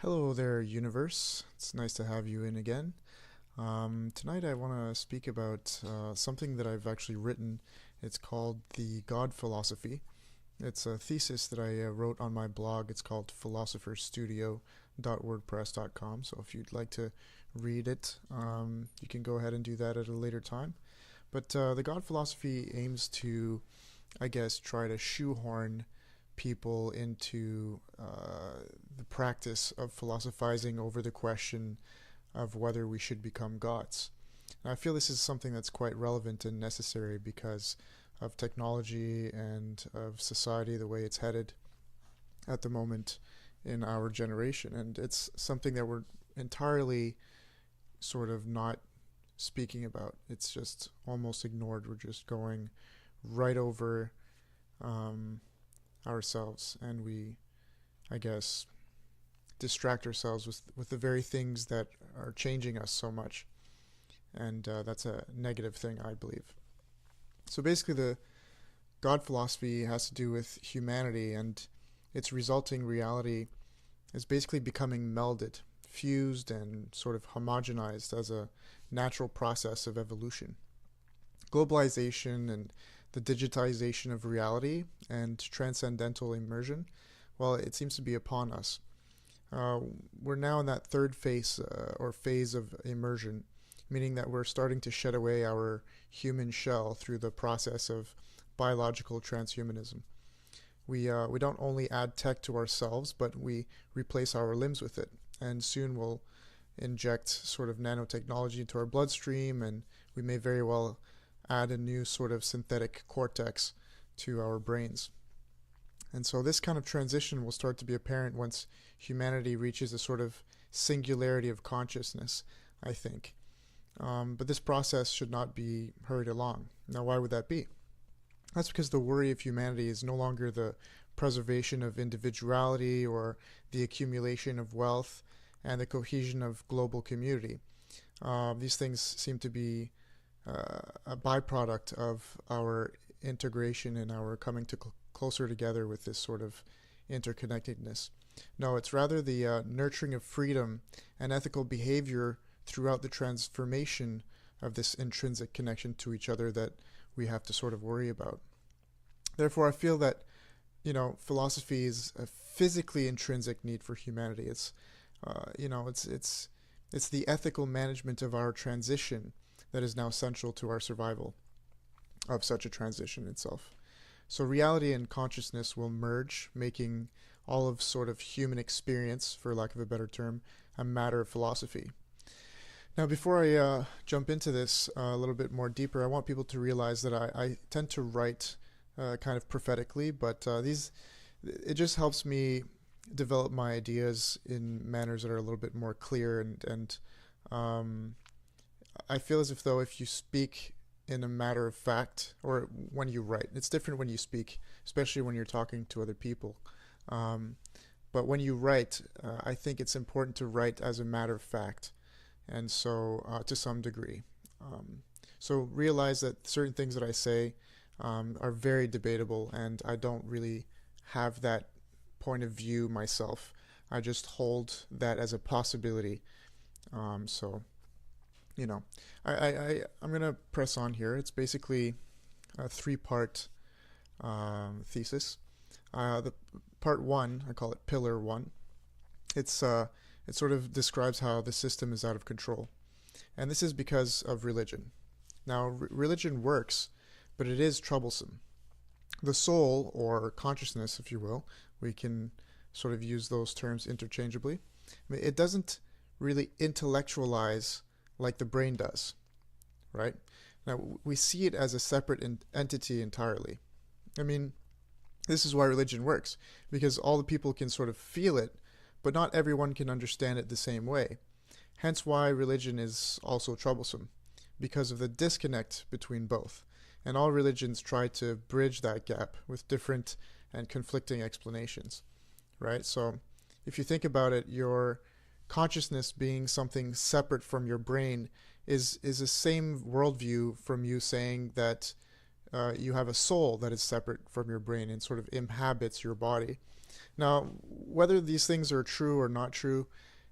Hello there, universe. It's nice to have you in again. Tonight, I want to speak about something that I've actually written. It's called The God Philosophy. It's a thesis that I wrote on my blog. It's called philosopherstudio.wordpress.com. So if you'd like to read it, you can go ahead and do that at a later time. But the God Philosophy aims to, I guess, try to shoehorn people into the practice of philosophizing over the question of whether we should become gods. And I feel this is something that's quite relevant and necessary because of technology and of society, the way it's headed at the moment in our generation. And it's something that we're entirely sort of not speaking about. It's just almost ignored. We're just going right over ourselves, and we, I guess, distract ourselves with the very things that are changing us so much. And that's a negative thing, I believe. So basically, the God philosophy has to do with humanity, and its resulting reality is basically becoming melded, fused, and sort of homogenized as a natural process of evolution. Globalization and the digitization of reality and transcendental immersion, well, it seems to be upon us. Uh, we're now in that third phase or phase of immersion, meaning that we're starting to shed away our human shell through the process of biological transhumanism. We don't only add tech to ourselves, but we replace our limbs with it. And soon we'll inject sort of nanotechnology into our bloodstream, and we may very well add a new sort of synthetic cortex to our brains. And so this kind of transition will start to be apparent once humanity reaches a sort of singularity of consciousness, I think. But this process should not be hurried along. Now, why would that be? That's because the worry of humanity is no longer the preservation of individuality or the accumulation of wealth and the cohesion of global community. These things seem to be a byproduct of our integration and our coming to closer together with this sort of interconnectedness. No, it's rather the nurturing of freedom and ethical behavior throughout the transformation of this intrinsic connection to each other that we have to sort of worry about. Therefore, I feel that philosophy is a physically intrinsic need for humanity. It's the ethical management of our transition that is now central to our survival of such a transition itself. So reality and consciousness will merge, making all of sort of human experience, for lack of a better term, a matter of philosophy. Now, before I jump into this a little bit more deeper, I want people to realize that I tend to write kind of prophetically, but it just helps me develop my ideas in manners that are a little bit more clear, and I feel as if though if you speak in a matter of fact, or when you write, it's different when you speak, especially when you're talking to other people. But when you write, I think it's important to write as a matter of fact, and so to some degree. So realize that certain things that I say are very debatable, and I don't really have that point of view myself. I just hold that as a possibility. So I'm gonna press on here. It's basically a three-part thesis. The part one, I call it Pillar One. It sort of describes how the system is out of control, and this is because of religion. Now, religion works, but it is troublesome. The soul, or consciousness, if you will, we can sort of use those terms interchangeably. I mean, it doesn't really intellectualize like the brain does, right? Now, we see it as a separate entity entirely. I mean, this is why religion works, because all the people can sort of feel it, but not everyone can understand it the same way. Hence why religion is also troublesome, because of the disconnect between both. And all religions try to bridge that gap with different and conflicting explanations, right? So if you think about it, your consciousness being something separate from your brain is the same worldview from you saying that you have a soul that is separate from your brain and sort of inhabits your body. Now, whether these things are true or not true,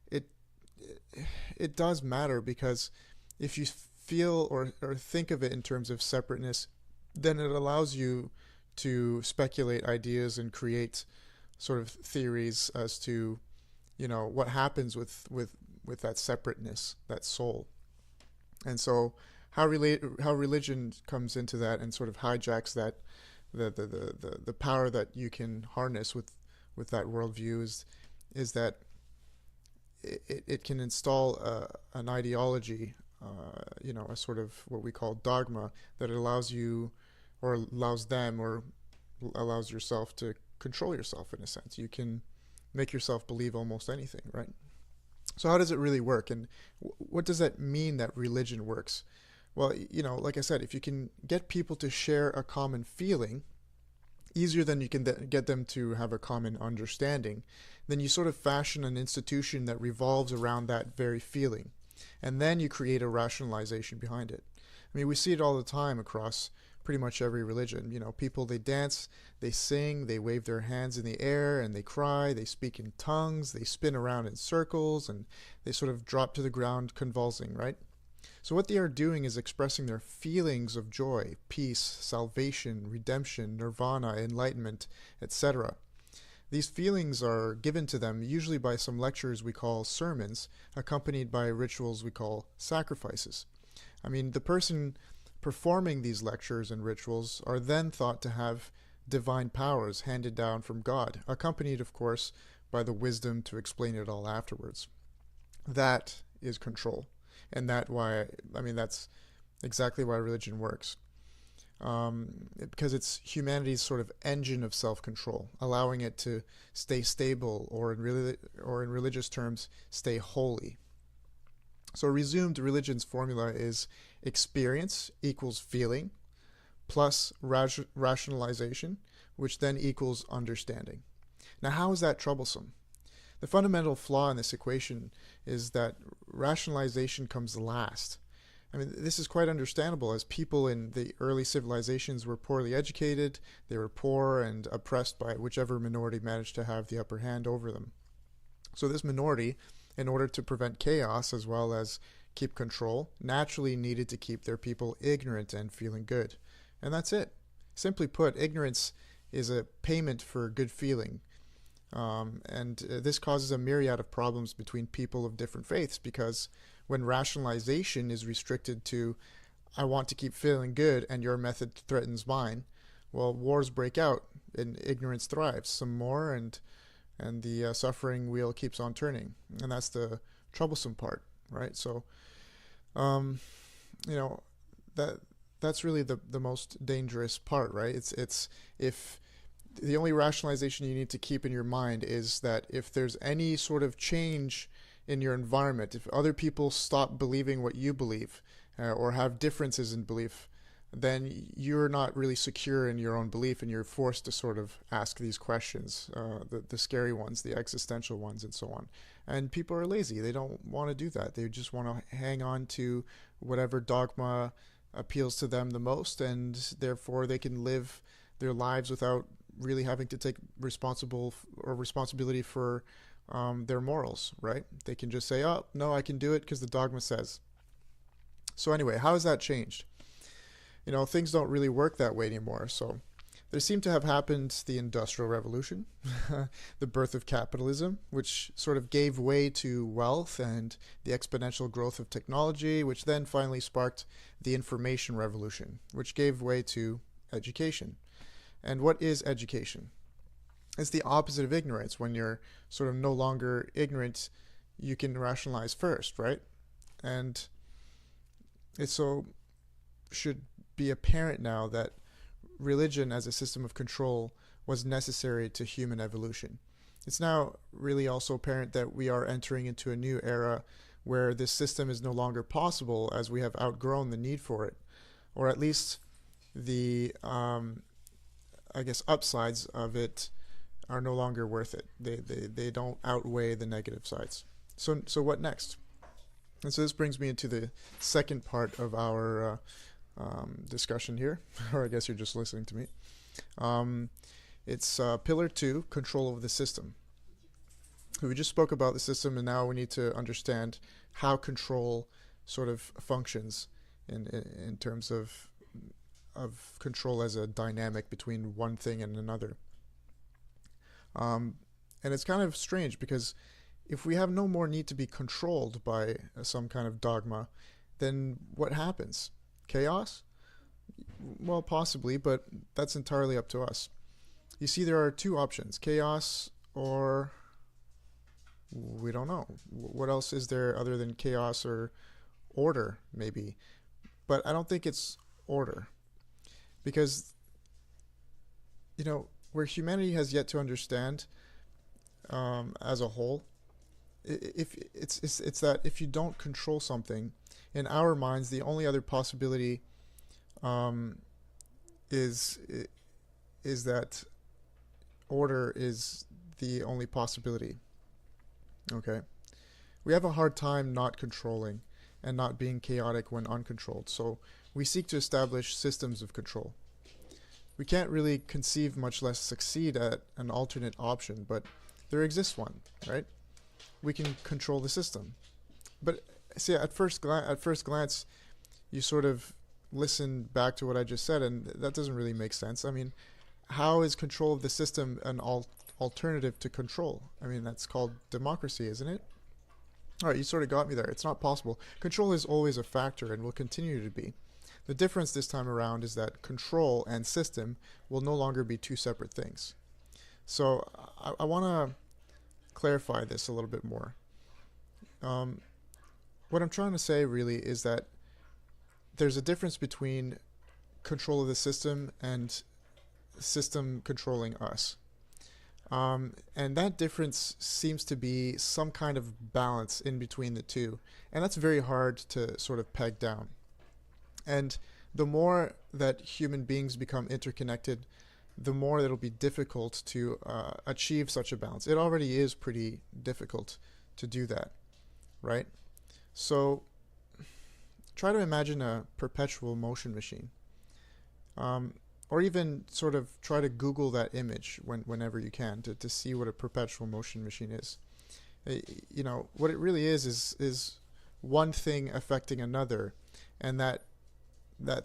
it it does matter, because if you feel or think of it in terms of separateness, then it allows you to speculate ideas and create sort of theories as to, what happens with that separateness, that soul. And so how religion comes into that and sort of hijacks that, the power that you can harness with that worldview is that it can install an ideology, a sort of what we call dogma, that allows you, or allows them, or allows yourself to control yourself in a sense. You can make yourself believe almost anything, right? So how does it really work, and what does that mean that religion works? Well, like I said, if you can get people to share a common feeling easier than you can get them to have a common understanding, then you sort of fashion an institution that revolves around that very feeling. And then you create a rationalization behind it. I mean, we see it all the time across pretty much every religion. People, they dance, they sing, they wave their hands in the air, and they cry, they speak in tongues, they spin around in circles, and they sort of drop to the ground convulsing, right? So what they are doing is expressing their feelings of joy, peace, salvation, redemption, nirvana, enlightenment, etc. These feelings are given to them usually by some lectures we call sermons, accompanied by rituals we call sacrifices. I mean, the person performing these lectures and rituals are then thought to have divine powers handed down from God, accompanied, of course, by the wisdom to explain it all afterwards. That is control. And that's exactly why religion works. Because it's humanity's sort of engine of self-control, allowing it to stay stable, or in religious terms, stay holy. So resumed, religion's formula is experience equals feeling plus rationalization, which then equals understanding. Now, how is that troublesome? The fundamental flaw in this equation is that rationalization comes last. I mean, this is quite understandable, as people in the early civilizations were poorly educated, they were poor and oppressed by whichever minority managed to have the upper hand over them. So this minority, in order to prevent chaos as well as keep control, naturally needed to keep their people ignorant and feeling good. And that's it. Simply put, ignorance is a payment for good feeling. This causes a myriad of problems between people of different faiths, because when rationalization is restricted to, I want to keep feeling good and your method threatens mine, well, wars break out and ignorance thrives some more, and the suffering wheel keeps on turning. And that's the troublesome part, right? So, that's really the most dangerous part, right? It's if the only rationalization you need to keep in your mind is that if there's any sort of change in your environment, if other people stop believing what you believe, or have differences in belief, then you're not really secure in your own belief, and you're forced to sort of ask these questions, the scary ones, the existential ones, and so on. And people are lazy. They don't want to do that. They just want to hang on to whatever dogma appeals to them the most, and therefore they can live their lives without really having to take responsibility for their morals, right? They can just say, oh, no, I can do it because the dogma says. So anyway, how has that changed? Things don't really work that way anymore. So there seemed to have happened the Industrial Revolution, the birth of capitalism, which sort of gave way to wealth and the exponential growth of technology, which then finally sparked the Information Revolution, which gave way to education. And what is education? It's the opposite of ignorance. When you're sort of no longer ignorant, you can rationalize first, right? And it so should be apparent now that religion as a system of control was necessary to human evolution. It's now really also apparent that we are entering into a new era where this system is no longer possible, as we have outgrown the need for it, or at least the upsides of it are no longer worth it. They don't outweigh the negative sides. So what next? And so this brings me into the second part of our discussion here, or I guess you're just listening to me. It's pillar 2, control of the system. We just spoke about the system, and now we need to understand how control sort of functions in terms of control as a dynamic between one thing and another. And it's kind of strange because if we have no more need to be controlled by some kind of dogma, then what happens? Chaos? Well, possibly, but that's entirely up to us. You see, there are two options: chaos, or we don't know. What else is there other than chaos or order, maybe? But I don't think it's order, because, where humanity has yet to understand as a whole, if it's that if you don't control something, in our minds, the only other possibility is that order is the only possibility. Okay, we have a hard time not controlling and not being chaotic when uncontrolled, so we seek to establish systems of control. We can't really conceive, much less succeed at an alternate option, but there exists one, right? We can control the system. But see, at first glance, you sort of listen back to what I just said, and that doesn't really make sense. I mean, how is control of the system an alternative to control? I mean, that's called democracy, isn't it? All right, you sort of got me there. It's not possible. Control is always a factor and will continue to be. The difference this time around is that control and system will no longer be two separate things. So I want to clarify this a little bit more. What I'm trying to say really is that there's a difference between control of the system and system controlling us. And that difference seems to be some kind of balance in between the two. And that's very hard to sort of peg down. And the more that human beings become interconnected, the more it'll be difficult to achieve such a balance. It already is pretty difficult to do that, right? So try to imagine a perpetual motion machine. Or even sort of try to Google that image whenever you can to see what a perpetual motion machine is. What it really is one thing affecting another, and that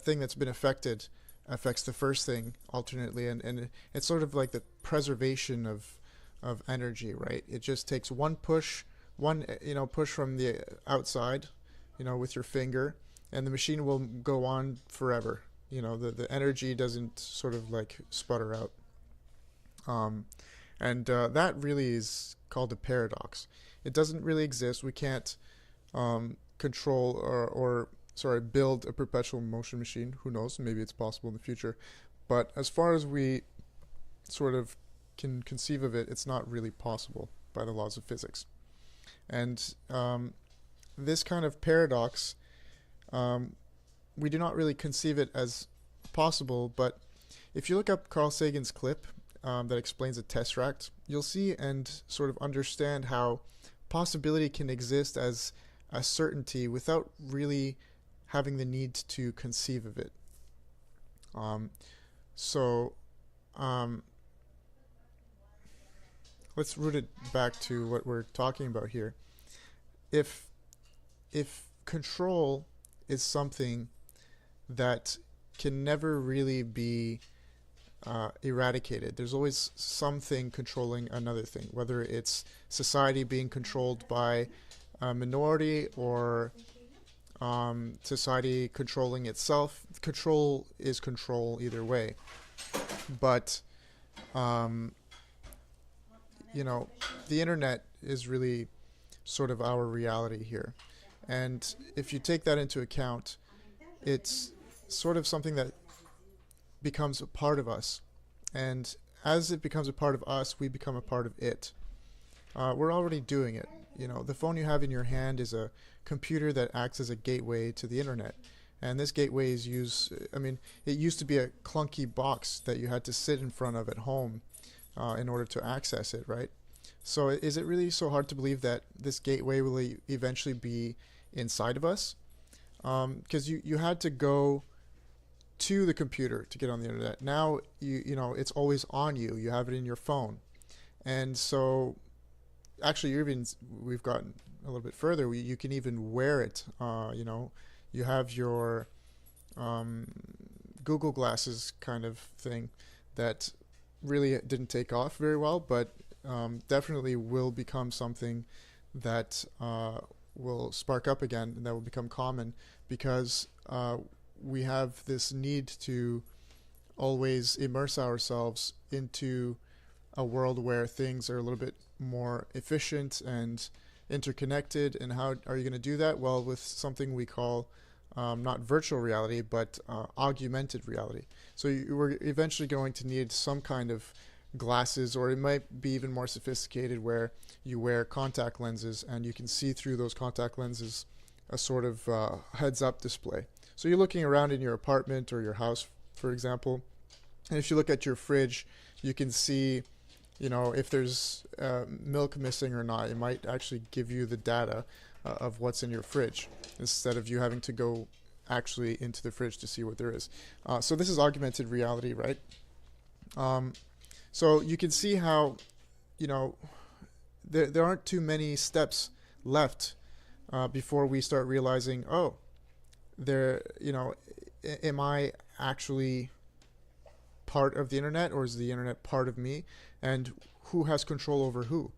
thing that's been affected affects the first thing alternately, and it's sort of like the preservation of energy, right? It just takes one push from the outside, with your finger, and the machine will go on forever. The energy doesn't sort of like sputter out. And that really is called a paradox. It doesn't really exist. We can't control or build a perpetual motion machine. Who knows? Maybe it's possible in the future. But as far as we sort of can conceive of it, it's not really possible by the laws of physics. And this kind of paradox, we do not really conceive it as possible, but if you look up Carl Sagan's clip that explains a tesseract, you'll see and sort of understand how possibility can exist as a certainty without really having the need to conceive of it. Let's root it back to what we're talking about here. If control is something that can never really be eradicated, there's always something controlling another thing, whether it's society being controlled by a minority or society controlling itself. Control is control either way. But the internet is really sort of our reality here. And if you take that into account, it's sort of something that becomes a part of us. And as it becomes a part of us, we become a part of it. We're already doing it. The phone you have in your hand is a computer that acts as a gateway to the internet. And this gateway is it used to be a clunky box that you had to sit in front of at home in order to access it, right? So is it really so hard to believe that this gateway will eventually be inside of us? Because you had to go to the computer to get on the internet. Now you know it's always on you. You have it in your phone, and so actually we've gotten a little bit further. You can even wear it. You know, you have your um, Google glasses kind of thing that really didn't take off very well, but definitely will become something that will spark up again and that will become common because we have this need to always immerse ourselves into a world where things are a little bit more efficient and interconnected. And how are you going to do that? Well, with something we call not virtual reality, but augmented reality. So we're eventually going to need some kind of glasses, or it might be even more sophisticated where you wear contact lenses and you can see through those contact lenses a sort of heads-up display. So you're looking around in your apartment or your house, for example, and if you look at your fridge, you can see, you know, if there's milk missing or not. It might actually give you the data of what's in your fridge instead of you having to go actually into the fridge to see what there is. So this is augmented reality, right? So you can see how, you know, there aren't too many steps left before we start realizing, oh, you know, am I actually part of the internet, or is the internet part of me? And who has control over who?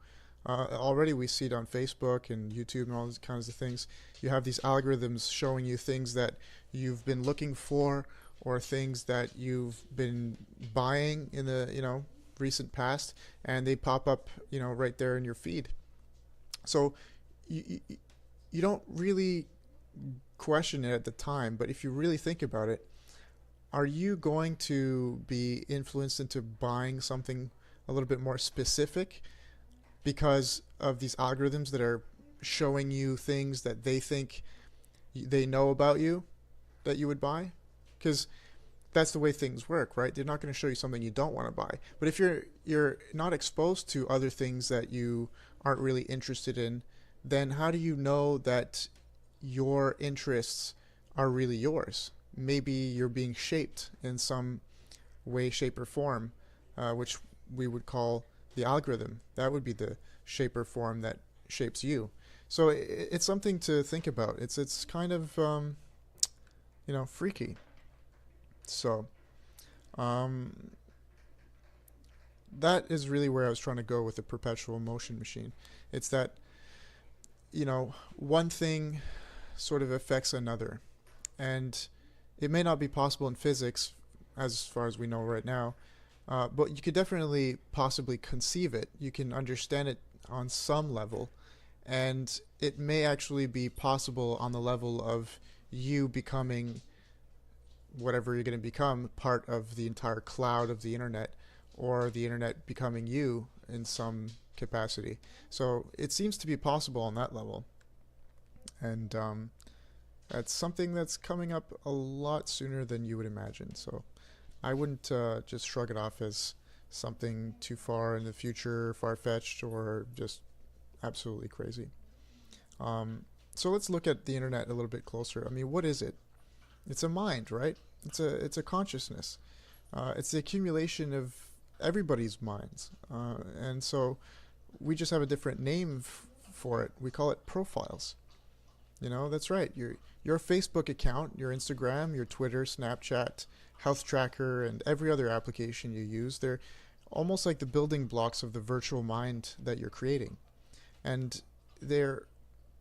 Already we see it on Facebook and YouTube and all these kinds of things. You have these algorithms showing you things that you've been looking for, or things that you've been buying in the, you know, recent past, and they pop up, you know, right there in your feed. So you don't really question it at the time, but if you really think about it, are you going to be influenced into buying something a little bit more specific because of these algorithms that are showing you things that they think they know about you that you would buy? Because that's the way things work, right? They're not going to show you something you don't want to buy. But if you're not exposed to other things that you aren't really interested in, then how do you know that your interests are really yours? Maybe you're being shaped in some way, shape, or form, which we would call the algorithm. That would be the shape or form that shapes you. So it's something to think about. It's kind of you know, freaky. So that is really where I was trying to go with the perpetual motion machine. It's that, you know, one thing sort of affects another, and it may not be possible in physics as far as we know right now, but you could definitely possibly conceive it. You can understand it on some level, and it may actually be possible on the level of you becoming whatever you're going to become, part of the entire cloud of the internet, or the internet becoming you in some capacity. So it seems to be possible on that level, and that's something that's coming up a lot sooner than you would imagine. So I wouldn't just shrug it off as something too far in the future, far-fetched, or just absolutely crazy. So let's look at the internet a little bit closer. I mean, what is it? It's a mind, right? It's a consciousness. It's the accumulation of everybody's minds, and so we just have a different name for it. We call it profiles. You know, that's right. Your Facebook account, your Instagram, your Twitter, Snapchat, Health Tracker, and every other application you use, they're almost like the building blocks of the virtual mind that you're creating, and they're,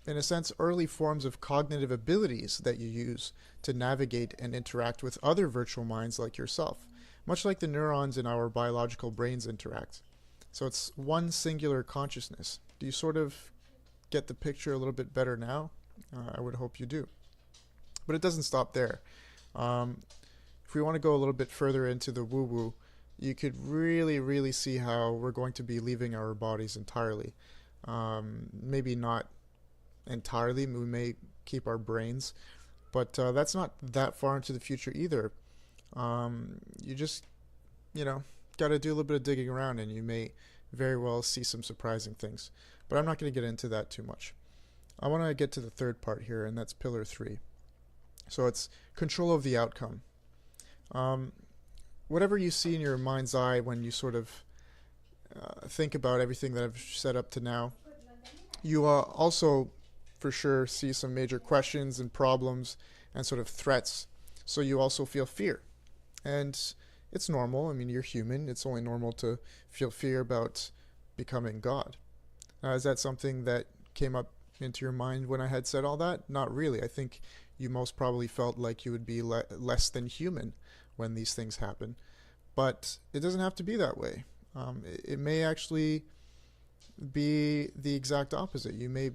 in a sense, early forms of cognitive abilities that you use to navigate and interact with other virtual minds like yourself, much like the neurons in our biological brains interact. So it's one singular consciousness. Do you sort of get the picture a little bit better now? I would hope you do. But it doesn't stop there. If we want to go a little bit further into the woo-woo, you could really, really see how we're going to be leaving our bodies entirely. Maybe not entirely. We may keep our brains, but that's not that far into the future either. You just, you know, got to do a little bit of digging around, and you may very well see some surprising things. But I'm not going to get into that too much. I want to get to the third part here, and that's pillar 3. So it's control of the outcome. Um, Whatever you see in your mind's eye when you sort of think about everything that I've said up to now, you also for sure see some major questions and problems and sort of threats. So you also feel fear. And it's normal. I mean, you're human. It's only normal to feel fear about becoming God. Is that something that came up into your mind when I had said all that? Not really. I think you most probably felt like you would be less than human when these things happen. But it doesn't have to be that way. It may actually be the exact opposite. You may,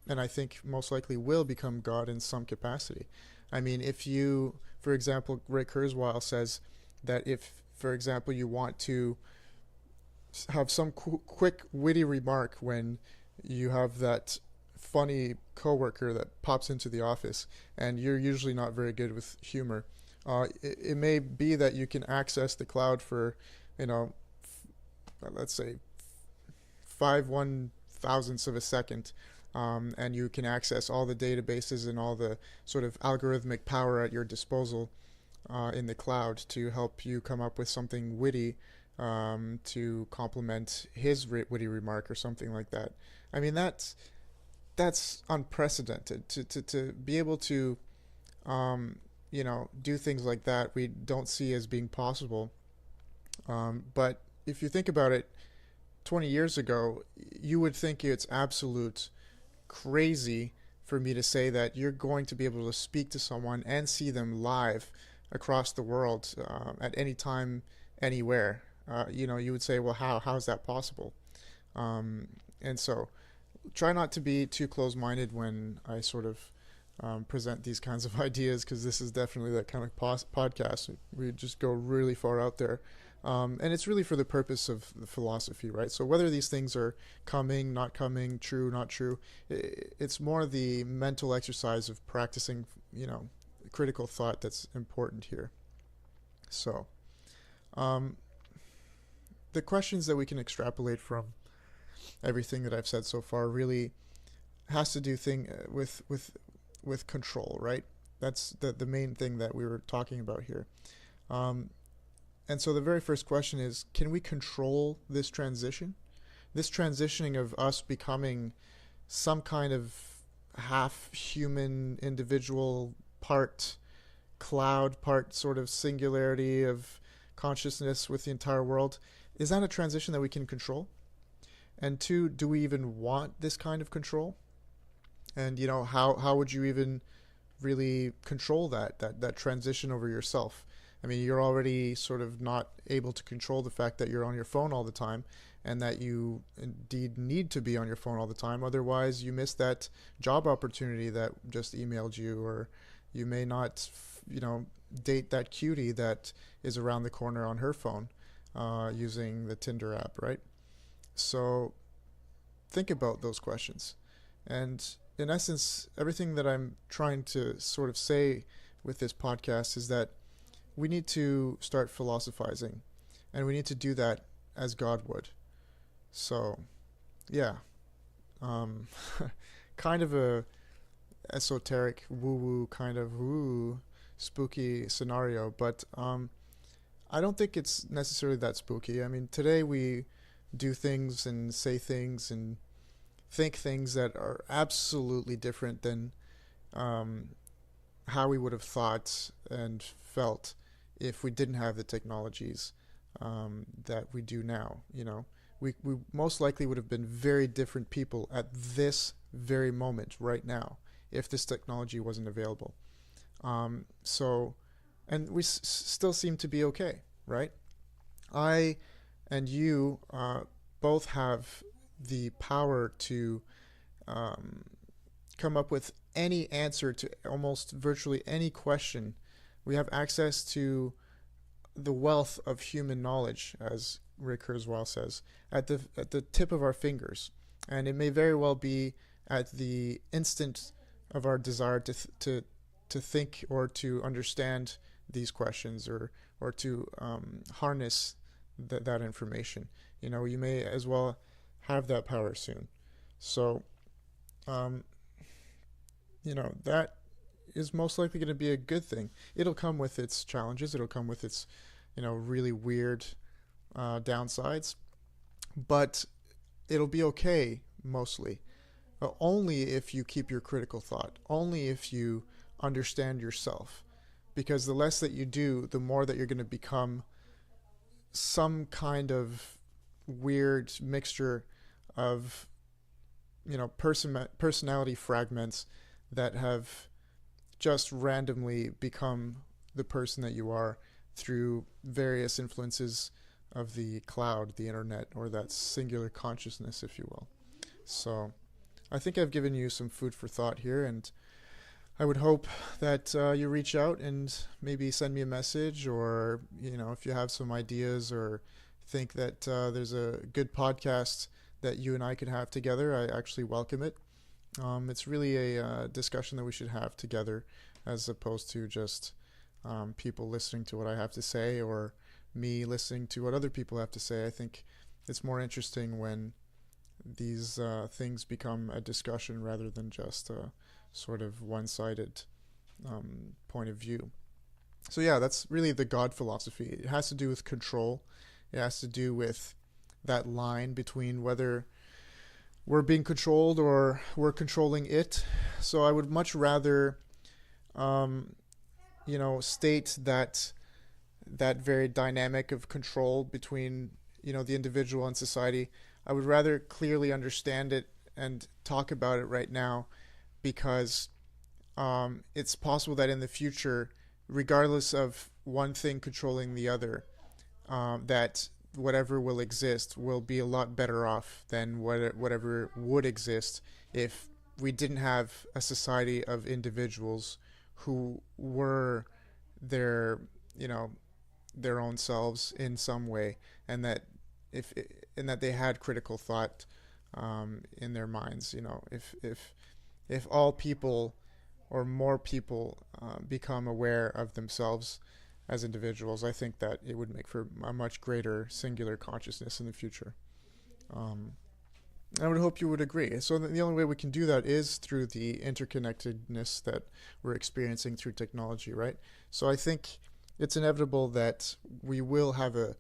and I think most likely will, become God in some capacity. I mean, if you, for example, Ray Kurzweil says that if, for example, you want to have some quick, witty remark when you have that funny coworker that pops into the office, and you're usually not very good with humor, it may be that you can access the cloud for, you know, let's say 5/1000ths of a second, and you can access all the databases and all the sort of algorithmic power at your disposal in the cloud to help you come up with something witty to complement his witty remark or something like that. I mean, that's unprecedented to be able to do things like that. We don't see as being possible. But if you think about it, 20 years ago, you would think it's absolute crazy for me to say that you're going to be able to speak to someone and see them live across the world at any time, anywhere. You would say, well, how is that possible? And so try not to be too close-minded when I sort of present these kinds of ideas, because this is definitely that kind of podcast. We just go really far out there. And it's really for the purpose of the philosophy, right? So whether these things are coming, not coming, true, not true, it's more the mental exercise of practicing, critical thought that's important here. So the questions that we can extrapolate from everything that I've said so far really has to do with control, right? That's the main thing that we were talking about here. And so the very first question is, can we control this transition? This transitioning of us becoming some kind of half human individual, part cloud, part sort of singularity of consciousness with the entire world, is that a transition that we can control? And two, do we even want this kind of control? And how would you even really control that transition over yourself? I mean, you're already sort of not able to control the fact that you're on your phone all the time, and that you indeed need to be on your phone all the time. Otherwise, you miss that job opportunity that just emailed you, or you may not, date that cutie that is around the corner on her phone using the Tinder app, right? So think about those questions. And in essence, everything that I'm trying to sort of say with this podcast is that we need to start philosophizing, and we need to do that as God would. So, yeah, kind of a esoteric, woo-woo kind of spooky scenario, but I don't think it's necessarily that spooky. I mean, today we do things and say things and think things that are absolutely different than how we would have thought and felt if we didn't have the technologies that we do now. We most likely would have been very different people at this very moment right now if this technology wasn't available. And we still seem to be okay, right? I and you both have the power to come up with any answer to almost virtually any question. We have access to the wealth of human knowledge, as Ray Kurzweil says, at the tip of our fingers, and it may very well be at the instant of our desire to think or to understand these questions, or to harness that information. You may as well have that power soon. So, that is most likely going to be a good thing. It'll come with its challenges. It'll come with its, really weird downsides, but it'll be okay mostly. Only if you keep your critical thought. Only if you understand yourself. Because the less that you do, the more that you're going to become some kind of weird mixture of personality fragments that have just randomly become the person that you are through various influences of the cloud, the internet, or that singular consciousness, if you will. So I think I've given you some food for thought here, and I would hope that you reach out and maybe send me a message, or if you have some ideas or think that there's a good podcast that you and I could have together, I actually welcome it. It's really a discussion that we should have together, as opposed to just people listening to what I have to say or me listening to what other people have to say. I think it's more interesting when these things become a discussion rather than just a sort of one-sided point of view. So yeah, that's really the God philosophy. It has to do with control. It has to do with that line between whether we're being controlled or we're controlling it. So I would much rather, state that very dynamic of control between, the individual and society. I would rather clearly understand it and talk about it right now, because it's possible that in the future, regardless of one thing controlling the other, that whatever will exist will be a lot better off than whatever would exist if we didn't have a society of individuals who were their own selves in some way, and that that they had critical thought in their minds. If all people or more people become aware of themselves as individuals, I think that it would make for a much greater singular consciousness in the future. I would hope you would agree. So the only way we can do that is through the interconnectedness that we're experiencing through technology, right? So I think it's inevitable that we will have a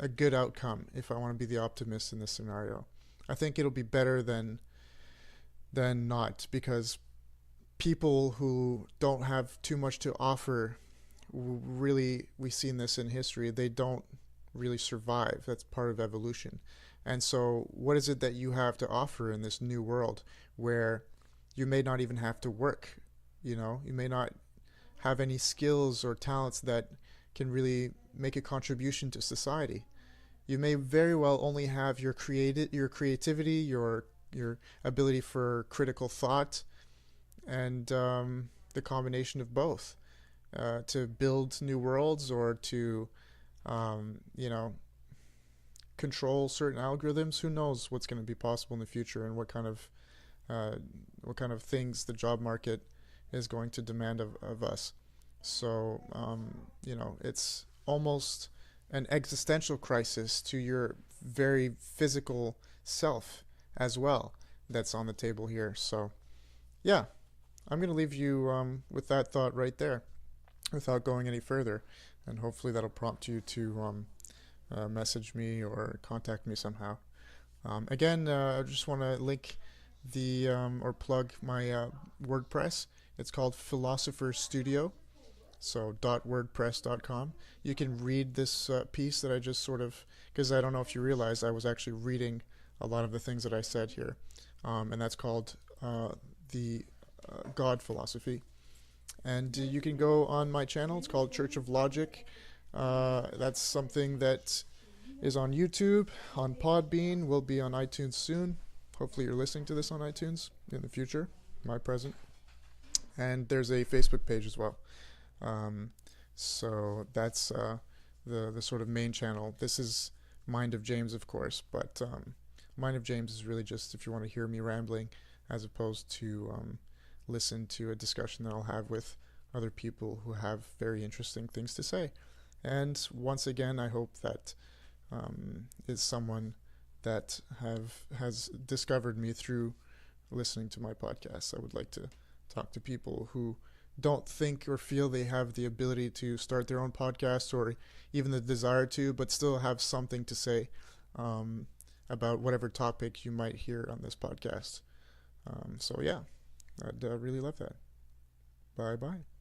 good outcome, if I want to be the optimist in this scenario. I think it'll be better than not, because people who don't have too much to offer, really, we've seen this in history, they don't really survive. That's part of evolution. And so what is it that you have to offer in this new world where you may not even have to work? You may not have any skills or talents that can really make a contribution to society. You may very well only have your creativity, your ability for critical thought, and the combination of both to build new worlds, or to control certain algorithms. Who knows what's going to be possible in the future, and what kind of things the job market is going to demand of us. So it's almost an existential crisis to your very physical self as well that's on the table here. So yeah, I'm going to leave you with that thought right there without going any further, and hopefully that'll prompt you to message me or contact me somehow. Again, I just want to link or plug my WordPress. It's called Philosopher Studio, so .wordpress.com. You can read this piece that I just sort of, because I don't know if you realize, I was actually reading a lot of the things that I said here, and that's called the God philosophy. And you can go on my channel. It's called Church of Logic. That's something that is on YouTube, on Podbean, will be on iTunes soon. Hopefully you're listening to this on iTunes in the future, my present. And there's a Facebook page as well. So that's the sort of main channel. This is Mind of James, of course, but Mind of James is really just if you want to hear me rambling, as opposed to listen to a discussion that I'll have with other people who have very interesting things to say. And once again, I hope that is someone that has discovered me through listening to my podcast. I would like to talk to people who don't think or feel they have the ability to start their own podcast or even the desire to, but still have something to say um, about whatever topic you might hear on this podcast. So yeah, I'd really love that. Bye bye.